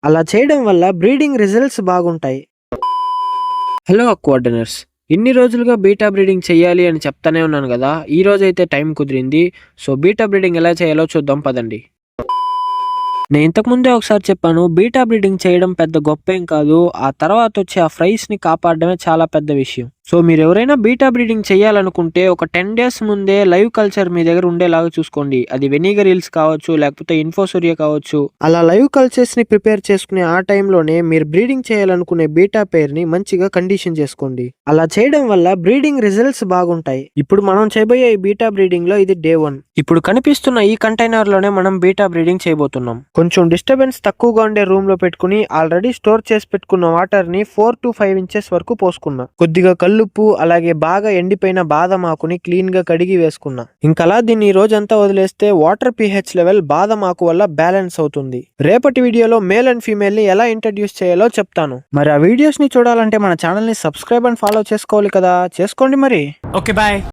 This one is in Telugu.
అలా చేయడం వల్ల బ్రీడింగ్ రిజల్ట్స్ బాగుంటాయి. హలో అక్వార్డినర్స్, ఇన్ని రోజులుగా బీటా బ్రీడింగ్ చేయాలి అని చెప్తానే ఉన్నాను కదా. ఈ రోజైతే టైం కుదిరింది. సో బీటా బ్రీడింగ్ ఎలా చేయాలో చూద్దాం పదండి. నేను ఇంతకుముందే ఒకసారి చెప్పాను, బీటా బ్రీడింగ్ చేయడం పెద్ద గొప్పేం కాదు. ఆ తర్వాత వచ్చి ఆ ఫ్రైస్ని కాపాడడమే చాలా పెద్ద విషయం. సో మీరు ఎవరైనా బీటా బ్రీడింగ్ చేయాలనుకుంటే ఒక 10 డేస్ ముందే లైవ్ కల్చర్ మీ దగ్గర ఉండేలాగా చూసుకోండి. అది వెనిగర్ హిల్స్ కావచ్చు, లేకపోతే ఇన్ఫోసూరియా కావచ్చు. అలా లైవ్ కల్చర్స్ ని ప్రిపేర్ చేసుకునే ఆ టైంలోనే మీరు బ్రీడింగ్ చేయాలనుకునే బీటా పేర్ ని మంచిగా కండిషన్ చేసుకోండి. అలా చేయడం వల్ల బ్రీడింగ్ రిజల్ట్స్ బాగుంటాయి. ఇప్పుడు మనం చేయబోయే ఈ బీటా బ్రీడింగ్ లో ఇది డే 1. ఇప్పుడు కనిపిస్తున్న ఈ కంటైనర్ లోనే మనం బీటా బ్రీడింగ్ చేయబోతున్నాం. కొంచెం డిస్టర్బెన్స్ తక్కువగా ఉండే రూమ్ లో పెట్టుకుని ఆల్రెడీ స్టోర్ చేసి పెట్టుకున్న వాటర్ ని 4 to 5 ఇంచెస్ వరకు పోసుకున్నా. కొద్దిగా కల్లుప్పు, అలాగే బాగా ఎండిపోయిన బాదం ఆకుని క్లీన్ గా కడిగి వేసుకున్నా. ఇంకలా దీన్ని ఈ రోజంతా వదిలేస్తే వాటర్ pH లెవెల్ బాదం ఆకు వల్ల బ్యాలెన్స్ అవుతుంది. రేపటి వీడియోలో మేల్ అండ్ ఫీమేల్ ని ఎలా ఇంట్రడ్యూస్ చేయాలో చెప్తాను. మరి ఆ వీడియోస్ ని చూడాలంటే మన ఛానల్ ని సబ్స్క్రైబ్ అండ్ ఫాలో చేసుకోవాలి కదా, చేసుకోండి మరి. Okay bye.